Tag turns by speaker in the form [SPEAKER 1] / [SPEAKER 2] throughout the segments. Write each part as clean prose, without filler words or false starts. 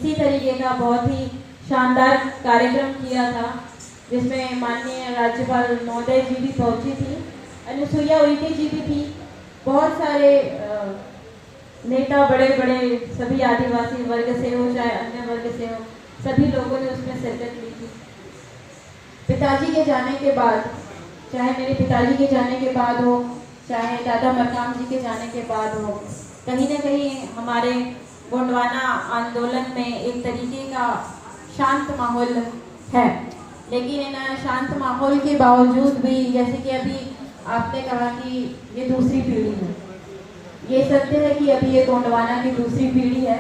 [SPEAKER 1] इसी तरीके का बहुत ही शानदार कार्यक्रम किया था, जिसमें माननीय राज्यपाल महोदय जी भी पहुंची थी, अनुसुईया उइके जी भी थी, बहुत सारे नेता, बड़े बड़े सभी आदिवासी वर्ग से हो चाहे अन्य वर्ग से हो, सभी लोगों ने उसमें शिरकत ली थी। पिताजी के जाने के बाद, चाहे मेरे पिताजी के जाने के बाद हो, चाहे दादा मरकाम जी के जाने के बाद हो, कहीं ना कहीं हमारे गोंडवाना आंदोलन में एक तरीके का शांत माहौल है। लेकिन इन शांत माहौल के बावजूद भी, जैसे कि अभी आपने कहा कि ये दूसरी पीढ़ी है, ये सत्य है कि अभी ये गोंडवाना की दूसरी पीढ़ी है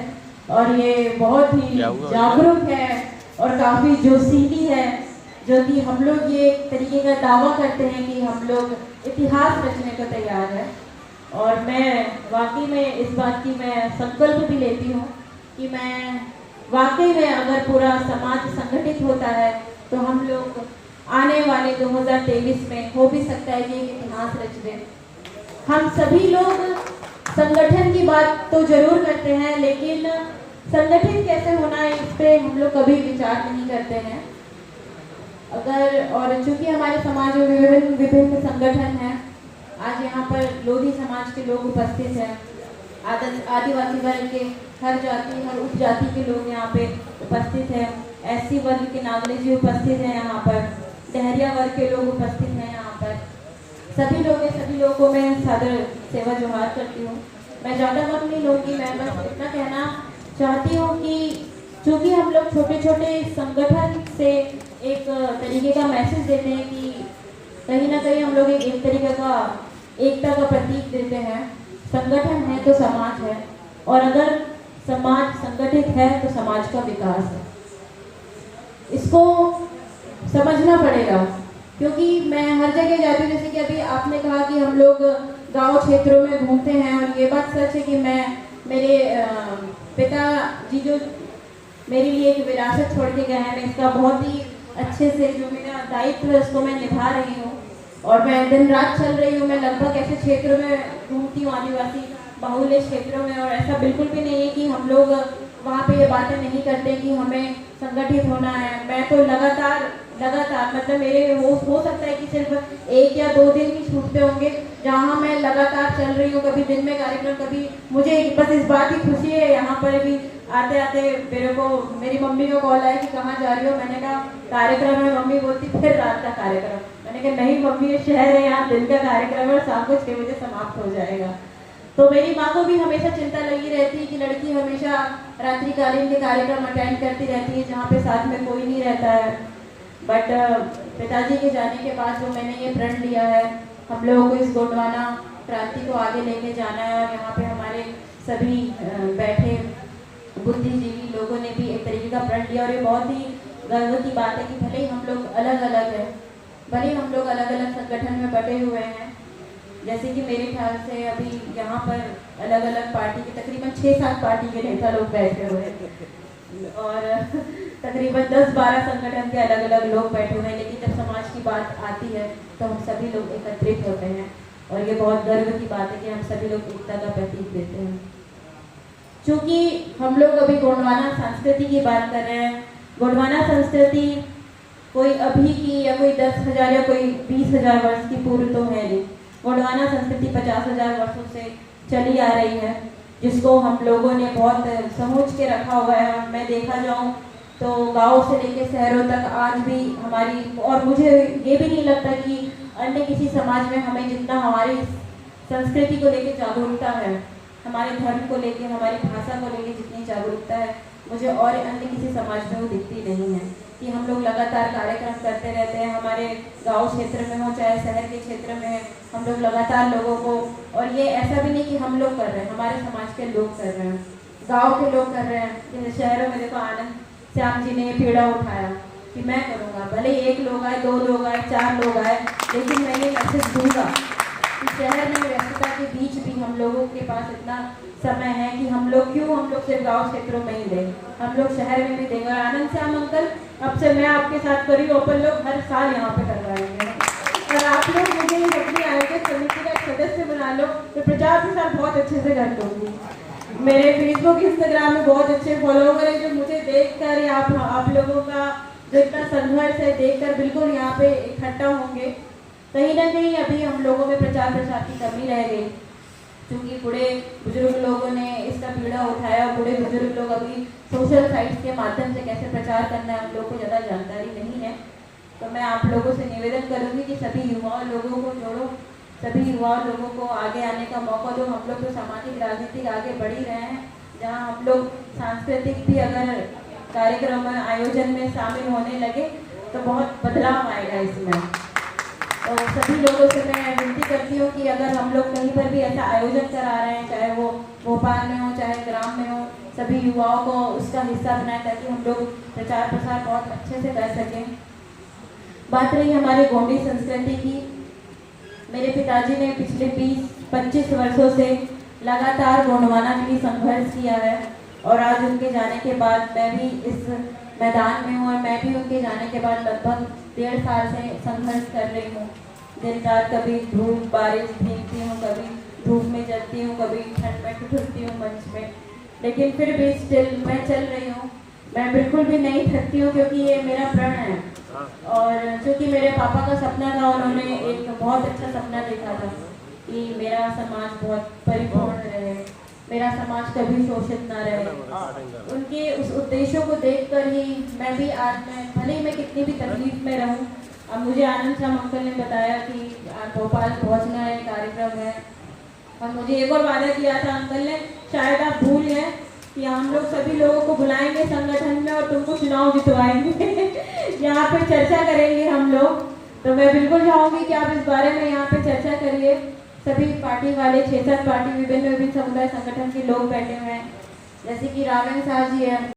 [SPEAKER 1] और ये बहुत ही जागरूक है और काफ़ी जोशीली है, जो कि हम लोग ये एक तरीके का दावा करते हैं कि हम लोग इतिहास रचने को तैयार है। और मैं वाकई में इस बात की मैं संकल्प भी लेती हूँ कि मैं वाकई में अगर पूरा समाज संगठित होता है तो हम लोग आने वाले 2023 में हो भी सकता है कि एक इतिहास रच दें। हम सभी लोग संगठन की बात तो जरूर करते हैं, लेकिन संगठित कैसे होना है इस पे हम लोग कभी विचार नहीं करते हैं। अगर और चूंकि हमारे समाज में विभिन्न विभिन्न संगठन हैं, आज यहाँ पर लोधी समाज के लोग उपस्थित हैं, आदिवासी वर्ग के हर जाति हर उपजाति के लोग यहाँ पे उपस्थित हैं, एससी वर्ग के नागले जी उपस्थित हैं यहाँ पर, डहरिया वर्ग के लोग उपस्थित हैं यहाँ पर। सभी लोगों को मैं सादर सेवा जोहार करती हूँ। मैं ज़्यादा वक्त नहीं लूँगी, मैं बस इतना कहना चाहती हूँ कि चूँकि हम लोग छोटे छोटे संगठन से एक तरीके का मैसेज देते हैं कि कहीं ना कहीं हम लोग एक तरीके का एकता का प्रतीक देते हैं। संगठन है तो समाज है, और अगर समाज संगठित है तो समाज का विकास है। इसको समझना पड़ेगा, क्योंकि मैं हर जगह जाती हूँ, जैसे कि अभी आपने कहा कि हम लोग गांव क्षेत्रों में घूमते हैं, और ये बात सच है कि मेरे पिताजी जो मेरे लिए एक विरासत छोड़ के गए हैं, मैं इसका बहुत ही अच्छे से जो मेरा दायित्व है उसको मैं निभा रही हूँ, और मैं दिन रात चल रही हूँ। मैं लगभग ऐसे क्षेत्रों में घूमती हूँ, आदिवासी बाहुल्य क्षेत्रों में, और ऐसा बिल्कुल भी नहीं है कि हम लोग वहाँ पे ये बातें नहीं करते कि हमें संगठित होना है। मैं तो लगातार मतलब मेरे हो सकता है कि सिर्फ 1 या 2 दिन ही छूटते होंगे जहाँ मैं लगातार चल रही हूँ, कभी दिन में कार्यक्रम, कभी मुझे बस इस बात की खुशी है यहाँ पर भी आते आते मेरे को मेरी मम्मी को कॉल आया कि कहाँ जा रही हो। मैंने कहा कार्यक्रम है। मम्मी बोलती फिर रात का कार्यक्रम। मैंने कहा नहीं मम्मी, ये शहर है, यहाँ दिन का कार्यक्रम है और शाम को 6 बजे समाप्त हो जाएगा। तो मेरी माँ को भी हमेशा चिंता लगी रहती है कि लड़की हमेशा रात्रिकालीन के कार्यक्रम अटेंड करती रहती है जहाँ पे साथ में कोई नहीं रहता है। बट पिताजी के जाने के बाद जो मैंने ये प्रण लिया है, हम लोगों को इस गोंडवाना क्रांति को आगे लेके जाना है, और यहाँ पे हमारे सभी बैठे बुद्धिजीवी लोगों ने भी एक तरीके का प्रण लिया। और ये बहुत ही गर्व की बात है कि भले ही हम लोग अलग अलग हैं, भले ही हम लोग अलग अलग संगठन में बटे हुए हैं, जैसे कि मेरे ख्याल से अभी यहाँ पर अलग अलग पार्टी के तकरीबन 6-7 पार्टी के नेता लोग बैठे हुए हैं, और तकरीबन 10-12 संगठन के अलग अलग लोग बैठे हुए हैं। लेकिन जब समाज की बात आती है तो हम सभी लोग एकत्रित होते हैं, और ये बहुत गर्व की बात है कि हम सभी लोग एकता का प्रतीक देते हैं। चूँकि हम लोग अभी गोंडवाना संस्कृति की बात कर रहे हैं, गोंडवाना संस्कृति कोई अभी की या कोई 10,000 या कोई 20,000 वर्ष की पूर्व तो है नहीं। गोंडवाना संस्कृति 50,000 वर्षों से चली आ रही है, जिसको हम लोगों ने बहुत समझ के रखा हुआ है। मैं देखा जाऊँ तो गांव से लेकर शहरों तक आज भी हमारी, और मुझे ये भी नहीं लगता कि अन्य किसी समाज में हमें जितना हमारी संस्कृति को लेकर जागरूकता है, हमारे धर्म को लेकर, हमारी भाषा को लेकर जितनी जागरूकता है, मुझे और अन्य किसी समाज में वो दिखती नहीं है। कि हम लोग लगातार कार्यक्रम करते रहते हैं, हमारे गांव क्षेत्र में हो चाहे शहर के क्षेत्र में, हम लोग लगातार लोगों को, और ये ऐसा भी नहीं कि हम लोग कर रहे हैं, हमारे समाज के लोग कर रहे हैं, गांव के लोग कर रहे हैं। जैसे शहरों में देखो आनंद श्याम जी ने पीड़ा उठाया कि मैं करूँगा, भले 1 लोग आए, 2 लोग आए, 4 लोग आए, लेकिन मैं ये मैसेज दूंगा कि शहर में व्यस्तता के बीच भी हम लोगों के पास इतना समय है कि हम लोग सिर्फ गांव क्षेत्रों में ही दें, हम लोग शहर में भी देंगे। और आनंद श्याम अंकल, अब से मैं आपके साथ कर रही हूँ, अपन लोग हर साल यहाँ पे करवाएंगे, और आप लोग मुझे अपनी आयोजक समिति का सदस्य बना लो तो प्रचार प्रसार बहुत अच्छे से कर दूँगी। मेरे फेसबुक इंस्टाग्राम में बहुत अच्छे फॉलोवर हैं जो मुझे देखकर या आप लोगों का जो इतना संघर्ष है देखकर बिल्कुल यहाँ पे इकट्ठा होंगे। कहीं ना कहीं अभी हम लोगों में प्रचार प्रसार की कमी रह गई, क्योंकि बूढ़े बुजुर्ग लोगों ने इसका पीड़ा उठाया। बूढ़े बुजुर्ग लोग अभी सोशल साइट्स के माध्यम से कैसे प्रचार करना है हम लोग को ज़्यादा जानकारी नहीं है। तो मैं आप लोगों से निवेदन करूंगी कि सभी युवा लोगों को जोड़ो, सभी युवा लोगों को आगे आने का मौका दो। हम लोग तो सामाजिक राजनीतिक आगे बढ़ ही रहे हैं, जहां हम लोग सांस्कृतिक भी अगर कार्यक्रम आयोजन में शामिल होने लगे तो बहुत बदलाव आएगा इसमें। तो सभी लोगों से मैं विनती करती हूँ कि अगर हम लोग कहीं पर भी ऐसा आयोजन करा रहे हैं, चाहे वो भोपाल में हो चाहे ग्राम में हो, सभी युवाओं को उसका हिस्सा बनाएं ताकि हम लोग प्रचार प्रसार बहुत अच्छे से कर सकें। बात रही हमारे गोंडी संस्कृति की, मेरे पिताजी ने पिछले 20-25 वर्षों से लगातार गोंडवाना के लिए संघर्ष किया है और आज उनके जाने के बाद मैं भी इस मैदान में हूँ और मैं भी उनके जाने के बाद लगभग 1.5 साल से संघर्ष कर रही हूँ। दिन रात कभी धूप बारिश भीगती हूँ, कभी धूप में जलती हूँ, कभी ठंड में ठिठुरती हूँ मंच में, लेकिन फिर भी स्टिल मैं चल रही हूँ। मैं बिल्कुल भी नहीं थकती हूँ क्योंकि ये मेरा प्रण है। और चूँकि मेरे पापा का सपना था, उन्होंने एक बहुत अच्छा सपना देखा था कि मेरा समाज बहुत परिपूर्ण रहे, मेरा समाज कभी शोषित ना रहे। उनके उस उद्देश्यों को देखकर ही मैं भी आज भले ही मैं कितनी भी तकलीफ में रहूं, अब मुझे आनंद श्याम अंकल ने बताया कि भोपाल पहुंचना है, कार्यक्रम है, और मुझे एक और वादा किया था अंकल ने, शायद आप भूल गए, कि हम लोग सभी लोगों को बुलाएंगे संगठन में और तुमको चुनाव जितवाएंगे यहाँ पे चर्चा करेंगे हम लोग। तो मैं बिल्कुल चाहूँगी कि आप इस बारे में यहाँ पे चर्चा करिए। सभी पार्टी वाले 6-7 पार्टी विभिन्न विभिन्न समुदाय संगठन के लोग बैठे हुए हैं, जैसे कि रावण शाह जी है,